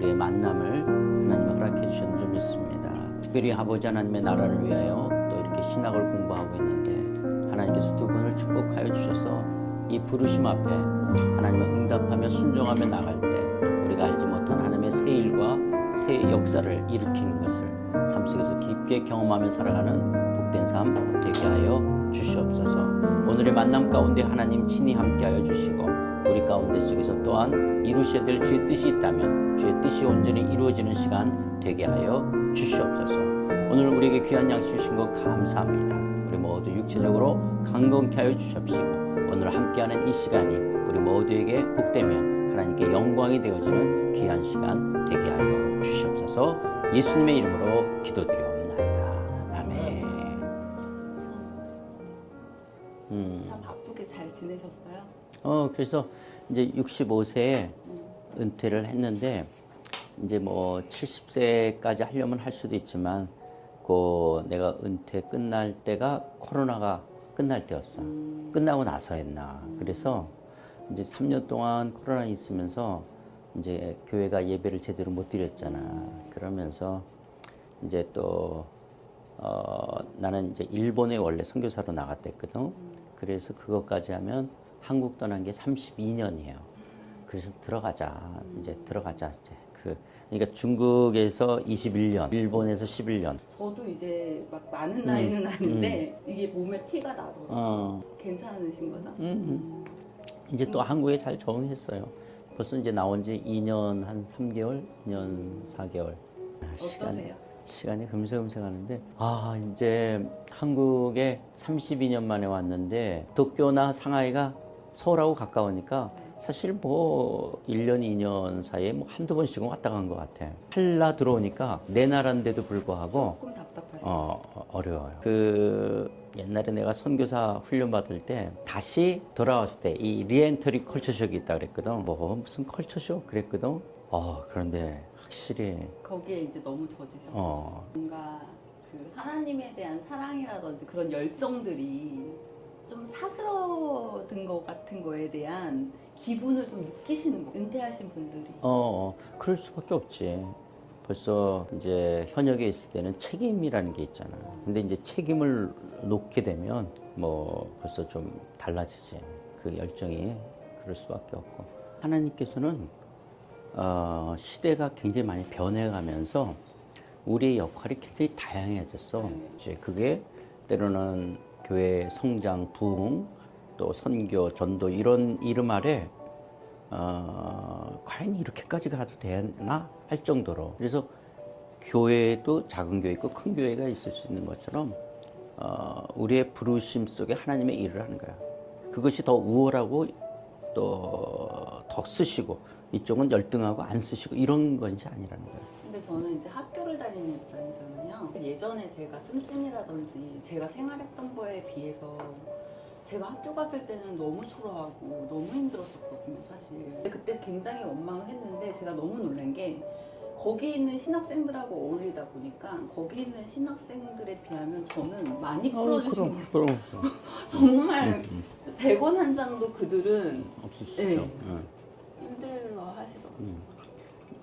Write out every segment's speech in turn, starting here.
우리의 만남을 하나님 허락해 주셨는 줄 믿습니다. 특별히 아버지 하나님의 나라를 위하여 또 이렇게 신학을 공부하고 있는데 하나님께서 두 분을 축복하여 주셔서 이 부르심 앞에 하나님을 응답하며 순종하며 나갈 때 우리가 알지 못한 하나님의 새 일과 새 역사를 일으키는 것을 삶 속에서 깊게 경험하며 살아가는 복된 삶 되게 하여 주시옵소서. 오늘의 만남 가운데 하나님 친히 함께하여 주시고 우리 가운데 속에서 또한 이루셔야 될 주의 뜻이 있다면 주의 뜻이 온전히 이루어지는 시간 되게 하여 주시옵소서. 오늘 우리에게 귀한 양식 주신 것 감사합니다. 우리 모두 육체적으로 강건케 하여 주시옵시고 오늘 함께하는 이 시간이 우리 모두에게 복되며 하나님께 영광이 되어지는 귀한 시간 되게 하여 주시옵소서. 예수님의 이름으로 기도드리옵나이다. 아멘. 참 바쁘게 잘 지내셨어요? 그래서 이제 65세에 은퇴를 했는데 이제 뭐 70세까지 하려면 할 수도 있지만 그 내가 은퇴 끝날 때가 코로나가 끝날 때였어. 끝나고 나서 했나. 그래서 이제 3년 동안 코로나 있으면서 이제 교회가 예배를 제대로 못 드렸잖아. 그러면서 이제 또 나는 이제 일본에 원래 선교사로 나갔댔거든. 그래서 그것까지 하면 한국 떠난 게 32년이에요. 그래서 들어가자. 이제 그러니까 중국에서 21년, 일본에서 11년. 저도 이제 막 많은 나이는 아닌데 이게 몸에 티가 나더라고요. 괜찮으신 거죠? 이제 또 한국에 잘 적응했어요. 벌써 이제 나온 지 2년 한 3개월, 2년 4개월. 어떠세요? 시간이 금세금세 가는데 이제 한국에 32년 만에 왔는데 도쿄나 상하이가 서울하고 가까우니까 사실 뭐 1년, 2년 사이에 뭐 한두 번씩은 왔다 간 것 같아. 한라 들어오니까 내 나라인데도 불구하고 조금 답답하시죠? 어려워요. 그 옛날에 내가 선교사 훈련 받을 때 다시 돌아왔을 때 이 리엔터리 컬처쇼가 있다 그랬거든. 뭐 무슨 컬처쇼 그랬거든. 그런데 확실히 거기에 이제 너무 젖으셔서 뭔가 그 하나님에 대한 사랑이라든지 그런 열정들이 좀 사그러든 것 같은 거에 대한 기분을 좀 느끼시는 거예요. 은퇴하신 분들이. 그럴 수밖에 없지. 벌써 이제 현역에 있을 때는 책임이라는 게 있잖아. 근데 이제 책임을 놓게 되면 뭐 벌써 좀 달라지지. 그 열정이 그럴 수밖에 없고. 하나님께서는 시대가 굉장히 많이 변해가면서 우리의 역할이 굉장히 다양해졌어. 이제 그게 때로는 교회 성장, 부흥, 또 선교, 전도 이런 이름 아래 과연 이렇게까지 가도 되나 할 정도로. 그래서 교회도 작은 교회 있고 큰 교회가 있을 수 있는 것처럼 우리의 부르심 속에 하나님의 일을 하는 거야. 그것이 더 우월하고 또 더 쓰시고 이쪽은 열등하고 안 쓰시고 이런 것이 아니라는 거예요. 근데 저는 이제 학교를 다니는 입장이잖아요. 예전에 제가 씀씀이라든지 제가 생활했던 거에 비해서 제가 학교 갔을 때는 너무 초라하고 너무 힘들었었거든요, 사실. 근데 그때 굉장히 원망을 했는데 제가 너무 놀란 게 거기 있는 신학생들하고 어울리다 보니까 거기 있는 신학생들에 비하면 저는 많이 풀어주신 거예요. 그럼. 정말 100원 한 장도 그들은 없을 수 있죠. 힘들어 하시더라고요.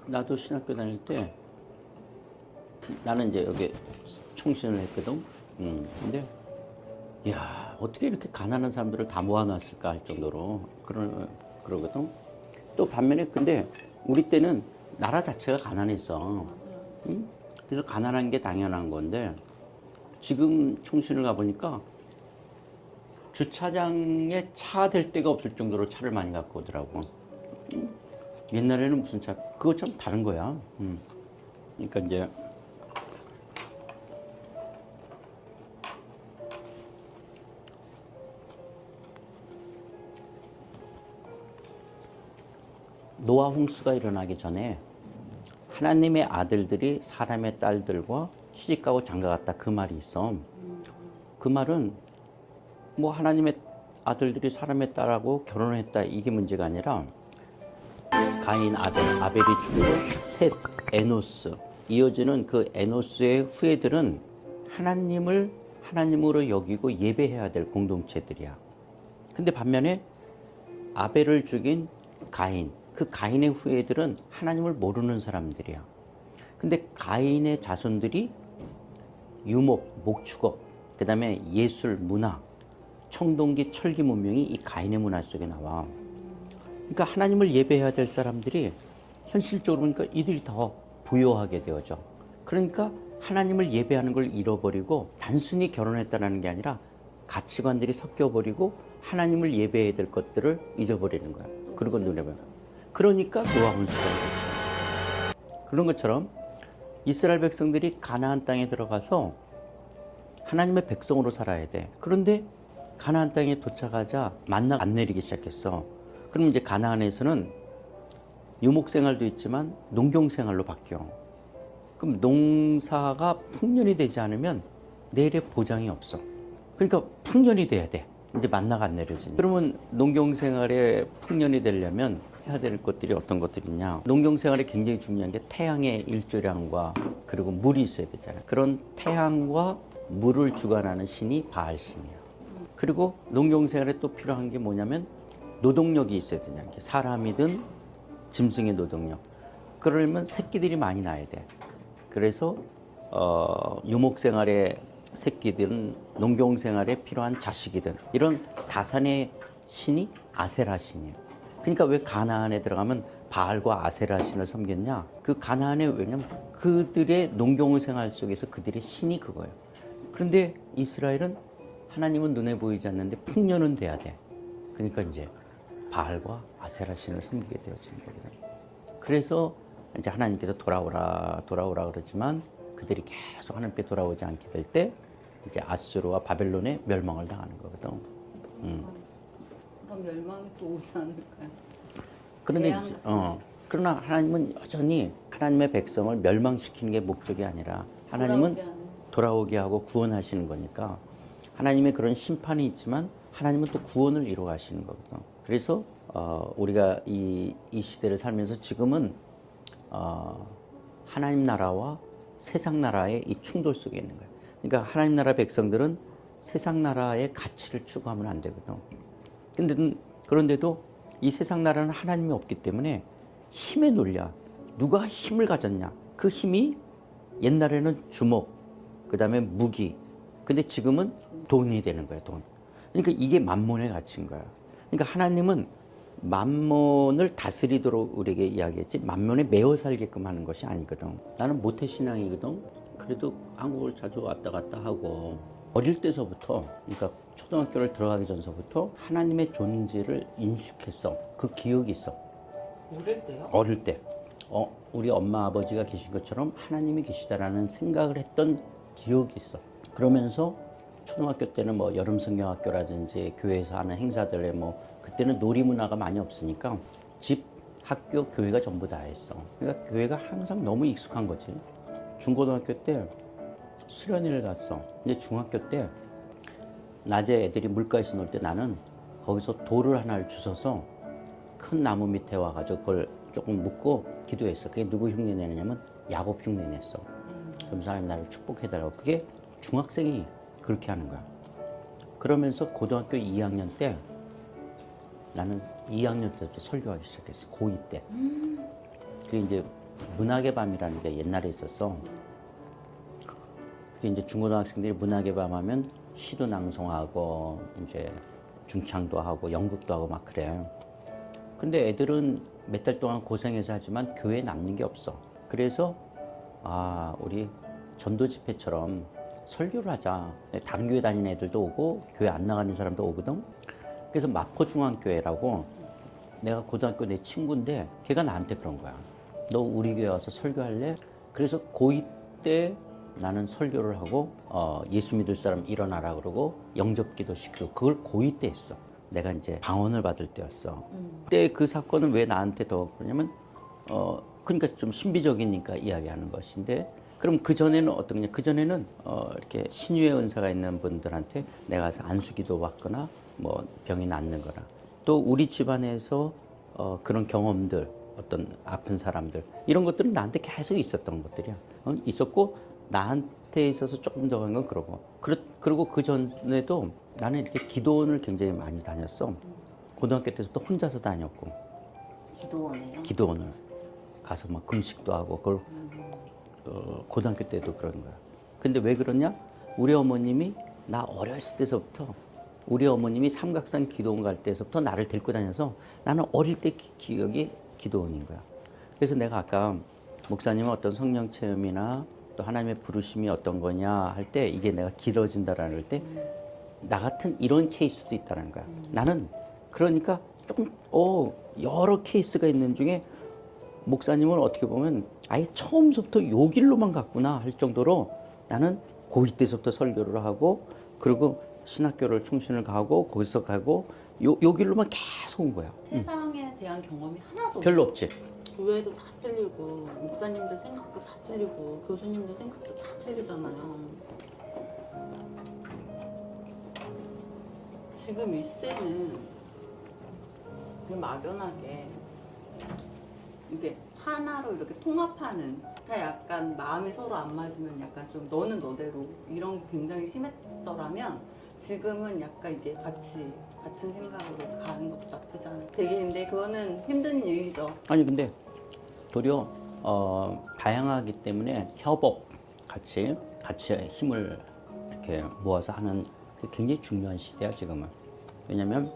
나도 신학교 다닐 때 나는 이제 여기 총신을 했거든. 근데 야 어떻게 이렇게 가난한 사람들을 다 모아놨을까 할 정도로 그러거든. 또 반면에 근데 우리 때는 나라 자체가 가난했어. 그래서 가난한 게 당연한 건데 지금 총신을 가보니까 주차장에 차 댈 데가 없을 정도로 차를 많이 갖고 오더라고. 옛날에는 무슨 차, 그거 좀 다른 거야. 그러니까 이제 노아 홍수가 일어나기 전에 하나님의 아들들이 사람의 딸들과 시집가고 장가갔다 그 말이 있어. 그 말은 뭐 하나님의 아들들이 사람의 딸하고 결혼했다 이게 문제가 아니라 가인 아들 아벨이 죽고 셋 에노스 이어지는 그 에노스의 후예들은 하나님을 하나님으로 여기고 예배해야 될 공동체들이야. 근데 반면에 아벨을 죽인 가인 그 가인의 후예들은 하나님을 모르는 사람들이야. 근데 가인의 자손들이 유목, 목축업, 그 다음에 예술, 문화, 청동기, 철기 문명이 이 가인의 문화 속에 나와. 그러니까 하나님을 예배해야 될 사람들이 현실적으로 보니까 이들이 더 부요하게 되어져. 그러니까 하나님을 예배하는 걸 잃어버리고 단순히 결혼했다는 게 아니라 가치관들이 섞여버리고 하나님을 예배해야 될 것들을 잊어버리는 거야. 그리고 눈에 보여. 그러니까 노아 혼수가 되죠. 그런 것처럼 이스라엘 백성들이 가나안 땅에 들어가서 하나님의 백성으로 살아야 돼. 그런데 가나안 땅에 도착하자 만나가 안 내리기 시작했어. 그럼 이제 가나안에서는 유목 생활도 있지만 농경 생활로 바뀌어. 그럼 농사가 풍년이 되지 않으면 내일의 보장이 없어. 그러니까 풍년이 돼야 돼. 이제 만나가 안 내려지니. 그러면 농경 생활에 풍년이 되려면 해야 될 것들이 어떤 것들이냐. 농경 생활에 굉장히 중요한 게 태양의 일조량과 그리고 물이 있어야 되잖아. 그런 태양과 물을 주관하는 신이 바알 신이야. 그리고 농경 생활에 또 필요한 게 뭐냐면 노동력이 있어야 되냐. 사람이든 짐승의 노동력. 그러려면 새끼들이 많이 낳아야 돼. 그래서 유목 생활의 새끼들은 농경 생활에 필요한 자식이든 이런 다산의 신이 아세라 신이에요. 그러니까 왜 가나안에 들어가면 바알과 아세라 신을 섬겼냐? 그 가나안에 왜냐면 그들의 농경 생활 속에서 그들의 신이 그거예요. 그런데 이스라엘은 하나님은 눈에 보이지 않는데 풍년은 돼야 돼. 그러니까 이제 바알과 아세라 신을 섬기게 되어진 거거든요. 그래서 이제 하나님께서 돌아오라 그러지만 그들이 계속 하나님께 돌아오지 않게 될 때 이제 아수르와 바벨론의 멸망을 당하는 거거든. 그럼 멸망이 또 오지 않을까요? 그런데 이제, 그러나 하나님은 여전히 하나님의 백성을 멸망시키는 게 목적이 아니라 하나님은 돌아오게 하고 구원하시는 거니까 하나님의 그런 심판이 있지만 하나님은 또 구원을 이루어 가시는 거거든. 그래서 우리가 이 시대를 살면서 지금은 하나님 나라와 세상 나라의 이 충돌 속에 있는 거예요. 그러니까 하나님 나라 백성들은 세상 나라의 가치를 추구하면 안 되거든. 그런데도 이 세상 나라는 하나님이 없기 때문에 힘에 놀려. 누가 힘을 가졌냐? 그 힘이 옛날에는 주먹, 그 다음에 무기, 근데 지금은 돈이 되는 거야, 돈. 그러니까 이게 만몬의 가치인 거야. 그러니까 하나님은 만몬을 다스리도록 우리에게 이야기했지 만몬에 매어 살게끔 하는 것이 아니거든. 나는 모태신앙이거든. 그래도 한국을 자주 왔다 갔다 하고 어릴 때서부터, 그러니까 초등학교를 들어가기 전서부터 하나님의 존재를 인식했어. 그 기억이 있어. 어릴 때요? 어릴 때. 우리 엄마 아버지가 계신 것처럼 하나님이 계시다라는 생각을 했던 기억이 있어. 그러면서 초등학교 때는 뭐 여름 성경학교라든지 교회에서 하는 행사들에 뭐 그때는 놀이 문화가 많이 없으니까 집, 학교, 교회가 전부 다 했어. 그러니까 교회가 항상 너무 익숙한 거지. 중고등학교 때 수련회를 갔어. 근데 중학교 때 낮에 애들이 물가에서 놀 때 나는 거기서 돌을 하나를 주워서 큰 나무 밑에 와가지고 그걸 조금 묶고 기도했어. 그게 누구 흉내 내냐면 야곱 흉내 냈어. 그럼 사람이 나를 축복해달라고. 그게 중학생이 그렇게 하는 거야. 그러면서 고등학교 2학년 때 나는 2학년 때부터 설교하기 시작했어. 고2 때. 그게 이제 문학의 밤이라는 게 옛날에 있었어. 그게 이제 중고등학생들이 문학의 밤 하면 시도 낭송하고 이제 중창도 하고 연극도 하고 막 그래. 근데 애들은 몇 달 동안 고생해서 하지만 교회에 남는 게 없어. 그래서 우리 전도 집회처럼 설교를 하자. 다른 교회 다니는 애들도 오고 교회 안 나가는 사람도 오거든. 그래서 마포중앙교회라고, 내가 고등학교 내 친구인데 걔가 나한테 그런 거야. 너 우리 교회 와서 설교할래? 그래서 고2 때 나는 설교를 하고 예수 믿을 사람 일어나라 그러고 영접기도 시키고, 그걸 고2 때 했어. 내가 이제 방언을 받을 때였어. 그때 그 사건은 왜 나한테 더 그러냐면 그러니까 좀 신비적이니까 이야기하는 것인데, 그럼 그 전에는 어떤 거냐? 그 전에는 이렇게 신유의 은사가 있는 분들한테 내가 가서 안수기도 받거나 뭐 병이 낫는 거나, 또 우리 집안에서 그런 경험들, 어떤 아픈 사람들, 이런 것들은 나한테 계속 있었던 것들이야. 있었고 나한테 있어서 조금 더 한 건 그러고, 그리고 그 전에도 나는 이렇게 기도원을 굉장히 많이 다녔어. 고등학교 때부터 혼자서 다녔고. 기도원이요? 기도원을 가서 막 금식도 하고 그걸 고등학교 때도 그런 거야. 근데 왜 그러냐? 우리 어머님이 나 어렸을 때서부터 우리 어머님이 삼각산 기도원 갈 때서부터 나를 데리고 다녀서 나는 어릴 때 기억이 기도원인 거야. 그래서 내가 아까 목사님은 어떤 성령 체험이나 또 하나님의 부르심이 어떤 거냐 할 때 이게 내가 길어진다라는 할 때 나 같은 이런 케이스도 있다는 거야. 나는 그러니까 조금 여러 케이스가 있는 중에 목사님은 어떻게 보면 아예 처음부터 요 길로만 갔구나 할 정도로 나는 고2 때서부터 설교를 하고 그리고 신학교를 충신을 가고 거기서 가고 요 길로만 계속 온 거야. 세상에 대한 경험이 하나도 별로 없지. 교회도 다 틀리고 목사님들 생각도 다 틀리고 교수님들 생각도 다 틀리잖아요. 지금 이 시대는 그냥 막연하게 이게 하나로 이렇게 통합하는 다 약간 마음이 서로 안 맞으면 약간 좀 너는 너대로 이런 게 굉장히 심했더라면 지금은 약간 이게 같은 생각으로 가는 것도 나쁘지 않아요. 되게 근데 그거는 힘든 일이죠. 아니 근데 도리어 다양하기 때문에 협업 같이 힘을 이렇게 모아서 하는 게 굉장히 중요한 시대야 지금은. 왜냐면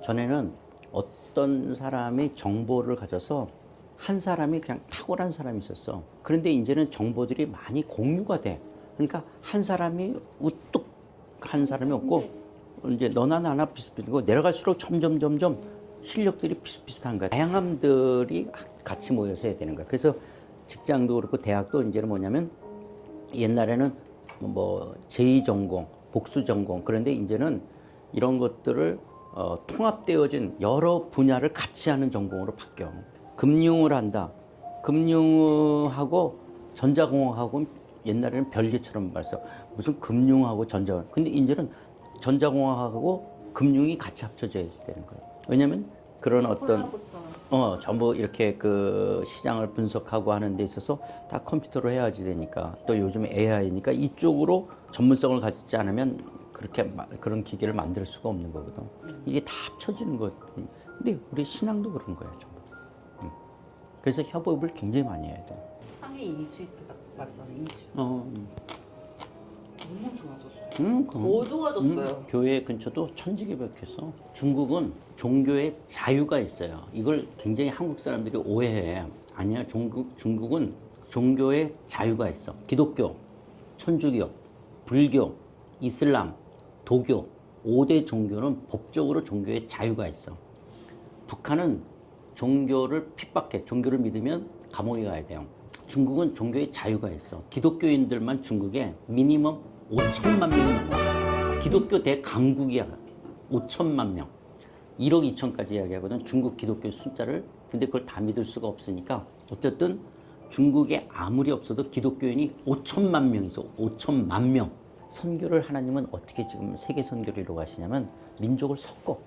전에는 어떤 사람이 정보를 가져서 한 사람이 그냥 탁월한 사람이 있었어. 그런데 이제는 정보들이 많이 공유가 돼. 그러니까 한 사람이 우뚝 한 사람이 없고 이제 너나 나나 비슷비슷하고 내려갈수록 점점 실력들이 비슷비슷한 거야. 다양함들이 같이 모여서 해야 되는 거야. 그래서 직장도 그렇고 대학도 이제는 뭐냐면 옛날에는 뭐 제2전공, 복수전공 그런데 이제는 이런 것들을 통합되어진 여러 분야를 같이 하는 전공으로 바뀌어. 금융을 한다. 금융하고 전자공학하고 옛날에는 별개처럼 말했어. 무슨 금융하고 전자공학. 근데 이제는 전자공학하고 금융이 같이 합쳐져 있어야 되는 거예요. 왜냐면 그런 어떤 전부 이렇게 그 시장을 분석하고 하는 데 있어서 다 컴퓨터로 해야지 되니까 또 요즘 AI니까 이쪽으로 전문성을 갖지 않으면 그런 기계를 만들 수가 없는 거거든. 이게 다 합쳐지는 거. 근데 우리 신앙도 그런 거야 전부. 그래서 협업을 굉장히 많이 해야 돼. 상해 2주 맞잖아요. 2주. 너무 좋아졌어요. 더 좋아졌어요. 교회 근처도 천지개벽했어. 중국은 종교의 자유가 있어요. 이걸 굉장히 한국 사람들이 오해해. 아니야. 중국은 종교의 자유가 있어. 기독교, 천주교, 불교, 이슬람, 도교 5대 종교는 법적으로 종교의 자유가 있어. 북한은 종교를 핍박해. 종교를 믿으면 감옥에 가야 돼요. 중국은 종교의 자유가 있어. 기독교인들만 중국에 미니멈 5천만 명이 넘어. 기독교 대강국이야. 5천만 명. 1억 2천까지 이야기하거든. 중국 기독교 숫자를. 근데 그걸 다 믿을 수가 없으니까 어쨌든 중국에 아무리 없어도 기독교인이 5천만 명 있어. 5천만 명. 선교를 하나님은 어떻게 지금 세계 선교를 이루어가시냐면 민족을 섞어.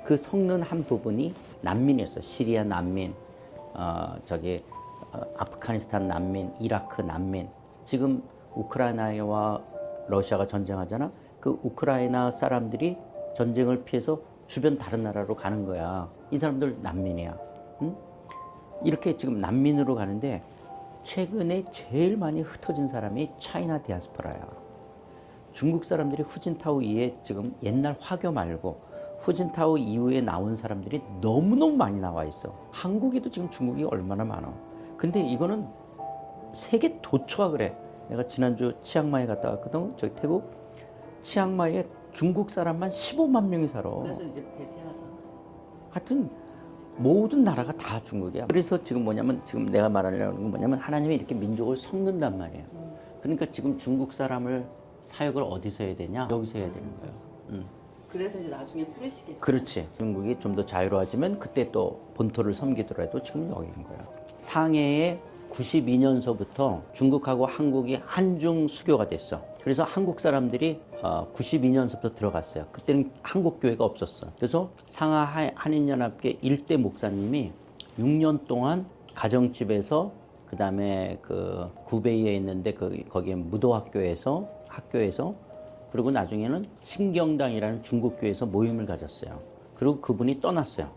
그 섞는 한 부분이 난민이었어. 시리아 난민, 아프가니스탄 난민, 이라크 난민. 지금 우크라이나와 러시아가 전쟁하잖아. 그 우크라이나 사람들이 전쟁을 피해서 주변 다른 나라로 가는 거야. 이 사람들 난민이야. 응? 이렇게 지금 난민으로 가는데 최근에 제일 많이 흩어진 사람이 차이나 디아스포라야. 중국 사람들이 후진타오 이후에 지금 옛날 화교 말고 후진타오 이후에 나온 사람들이 너무너무 많이 나와 있어. 한국에도 지금 중국이 얼마나 많아. 근데 이거는 세계 도처가 그래. 내가 지난주 치앙마이 갔다 왔거든. 저기 태국. 치앙마이에 중국 사람만 15만 명이 살아. 그래서 이제 배제하잖아. 하여튼 모든 나라가 다 중국이야. 그래서 지금 뭐냐면 지금 내가 말하려는 건 뭐냐면 하나님이 이렇게 민족을 섞는단 말이에요. 그러니까 지금 중국 사람을 사역을 어디서 해야 되냐? 여기서 해야 되는 거예요. 그래서 이제 나중에 뿌리시겠죠. 그렇지. 중국이 좀 더 자유로워지면 그때 또 본토를 섬기더라도 지금 여기인 거야. 상해에 92년서부터 중국하고 한국이 한중 수교가 됐어. 그래서 한국 사람들이 92년서부터 들어갔어요. 그때는 한국 교회가 없었어. 그래서 상하 한인연합회 일대 목사님이 6년 동안 가정집에서 그 다음에 그 구베이에 있는데 거기에 무도학교에서 학교에서 그리고 나중에는 신경당이라는 중국 교회에서 모임을 가졌어요. 그리고 그분이 떠났어요.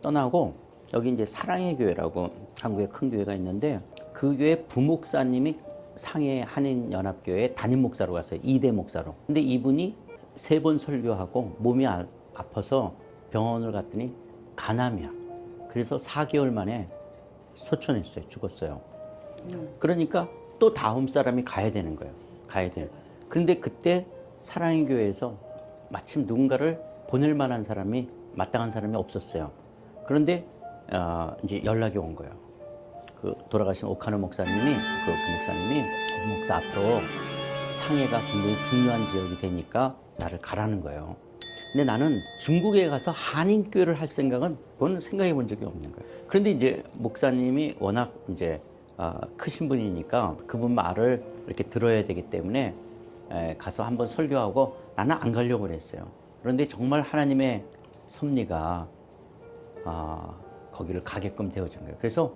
떠나고 여기 이제 사랑의 교회라고 한국에 큰 교회가 있는데 그 교회 부목사님이 상해 한인연합교회 담임 목사로 갔어요. 2대 목사로. 근데 이분이 3번 설교하고 몸이 아파서 병원을 갔더니 간암이야. 그래서 4개월 만에 소천했어요. 죽었어요. 그러니까 또 다음 사람이 가야 되는 거예요. 가야 돼. 그런데 그때 사랑의 교회에서 마침 누군가를 보낼 만한 사람이 마땅한 사람이 없었어요. 그런데 이제 연락이 온 거예요. 그 돌아가신 오카노 목사님이 그 목사 앞으로 상해가 굉장히 중요한 지역이 되니까 나를 가라는 거예요. 근데 나는 중국에 가서 한인교회를 할 생각은 그건 생각해 본 적이 없는 거예요. 그런데 이제 목사님이 워낙 이제 크신 분이니까 그분 말을 이렇게 들어야 되기 때문에 가서 한번 설교하고 나는 안 가려고 그랬어요. 그런데 정말 하나님의 섭리가 거기를 가게끔 되어진 거예요. 그래서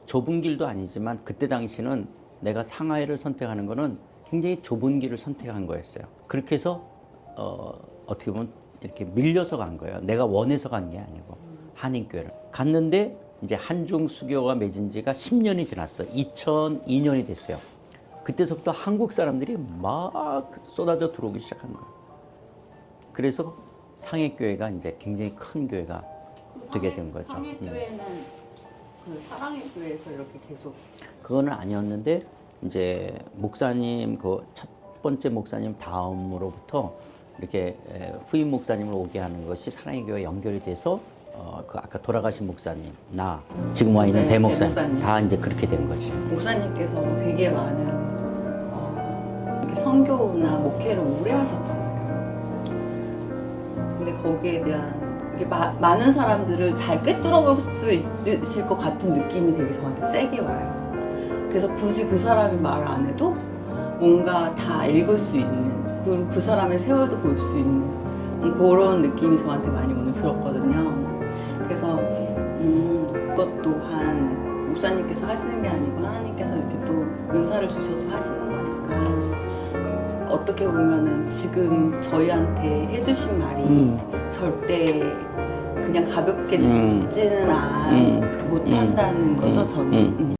좁은 길도 아니지만 그때 당시는 내가 상하이를 선택하는 거는 굉장히 좁은 길을 선택한 거였어요. 그렇게 해서 어떻게 보면 이렇게 밀려서 간 거예요. 내가 원해서 간 게 아니고 한인교회를 갔는데 이제 한중 수교가 맺은 지가 10년이 지났어. 2002년이 됐어요. 그때서부터 한국 사람들이 막 쏟아져 들어오기 시작한 거예요. 그래서 상해교회가 이제 굉장히 큰 교회가 되게 된 거죠. 상해교회는 그 사랑의 교회에서 이렇게 계속 그거는 아니었는데 이제 목사님 그 첫 번째 목사님 다음으로부터 이렇게 후임 목사님을 오게 하는 것이 사랑의 교회 연결이 돼서 그 아까 돌아가신 목사님, 나 지금 와 있는 네, 대목사님 목사님. 다 이제 그렇게 된 거지. 목사님께서 되게 많은 이렇게 선교나 목회를 오래 하셨잖아요. 근데 거기에 대한 이게 많은 사람들을 잘 꿰뚫어 볼 수 있으실 것 같은 느낌이 되게 저한테 세게 와요. 그래서 굳이 그 사람이 말 안 해도 뭔가 다 읽을 수 있는, 그리고 그 사람의 세월도 볼 수 있는 그런 느낌이 저한테 많이 오늘 들었거든요. 그래서 그것 또한 목사님께서 하시는 게 아니고 하나님께서 이렇게 또 은사를 주셔서 하시는 거니까 어떻게 보면은 지금 저희한테 해주신 말이 절대 그냥 가볍게 듣지는 못한다는 거죠, 저는.